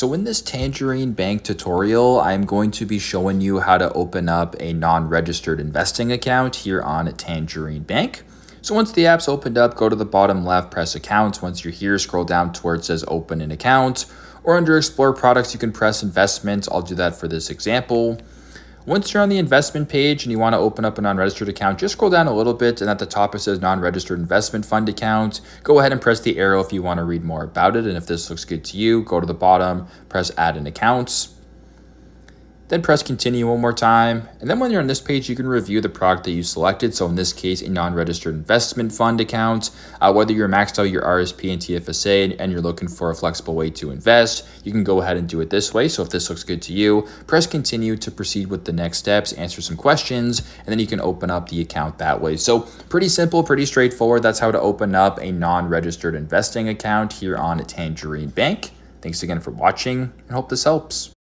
So in this Tangerine Bank tutorial, I'm going to be showing you how to open up a non-registered investing account here on Tangerine Bank. So once the app's opened up, go to the bottom left, press accounts. Once you're here, scroll down to where it says open an account, or under explore products, you can press investments. I'll do that for this example. Once you're on the investment page and you want to open up a non-registered account, just scroll down a little bit and at the top it says non-registered investment fund account. Go ahead and press the arrow if you want to read more about it. And if this looks good to you, go to the bottom, press add an account. Then press continue one more time. And then when you're on this page, you can review the product that you selected. So in this case, a non-registered investment fund account, whether you're maxed out your RRSP and TFSA and you're looking for a flexible way to invest, you can go ahead and do it this way. So if this looks good to you, press continue to proceed with the next steps, answer some questions, and then you can open up the account that way. So pretty simple, pretty straightforward. That's how to open up a non-registered investing account here on Tangerine Bank. Thanks again for watching and hope this helps.